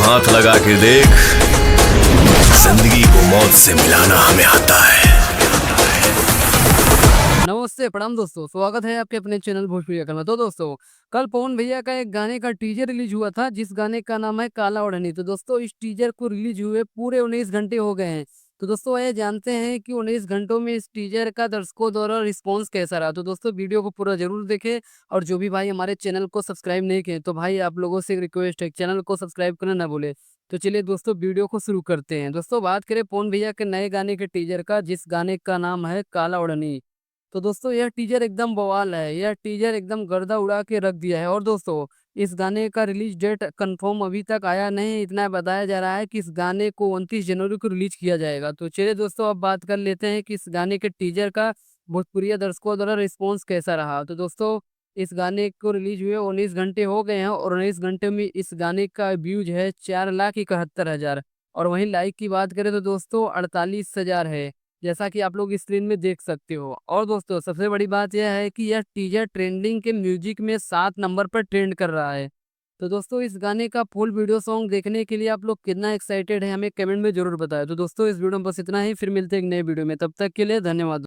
हाथ लगा के देख, जिंदगी को मौत से मिलाना हमें आता है। नमस्ते प्रणाम दोस्तों, स्वागत है आपके अपने चैनल भोजपुरी अकल में। तो दोस्तों, कल पवन भैया का एक गाने का टीजर रिलीज हुआ था, जिस गाने का नाम है काला ओढ़नी। तो दोस्तों, इस टीजर को रिलीज हुए पूरे 19 घंटे हो गए हैं। तो दोस्तों, ये जानते हैं कि 19 घंटों में इस टीजर का दर्शकों द्वारा रिस्पॉन्स कैसा रहा। तो दोस्तों, वीडियो को पूरा जरूर देखें। और जो भी भाई हमारे चैनल को सब्सक्राइब नहीं किए, तो भाई आप लोगों से रिक्वेस्ट है, चैनल को सब्सक्राइब करना ना भूले। तो चलिए दोस्तों, वीडियो को शुरू करते हैं। दोस्तों, बात करें पवन भैया के नए गाने के टीजर का, जिस गाने का नाम है काला ओढ़नी। तो दोस्तों, यह टीजर एकदम बवाल है। यह टीजर एकदम गर्दा उड़ा के रख दिया है। और दोस्तों, इस गाने का रिलीज डेट कंफर्म अभी तक आया नहीं। इतना बताया जा रहा है कि इस गाने को 29 जनवरी को रिलीज किया जाएगा। तो चलिए दोस्तों, अब बात कर लेते हैं कि इस गाने के टीजर का भोजपुरी दर्शकों द्वारा रिस्पॉन्स कैसा रहा। तो दोस्तों, इस गाने को रिलीज हुए 19 घंटे हो गए हैं, और 19 घंटे में इस गाने का व्यूज है 4,71,000। और वहीं लाइक की बात करें तो दोस्तों 48,000 है, जैसा कि आप लोग स्क्रीन में देख सकते हो। और दोस्तों, सबसे बड़ी बात यह है कि यह टीजर ट्रेंडिंग के म्यूजिक में 7 नंबर पर ट्रेंड कर रहा है। तो दोस्तों, इस गाने का फुल वीडियो सॉन्ग देखने के लिए आप लोग कितना एक्साइटेड है, हमें कमेंट में जरूर बताएं। तो दोस्तों, इस वीडियो में बस इतना ही। फिर मिलते हैं एक नए वीडियो में, तब तक के लिए धन्यवाद।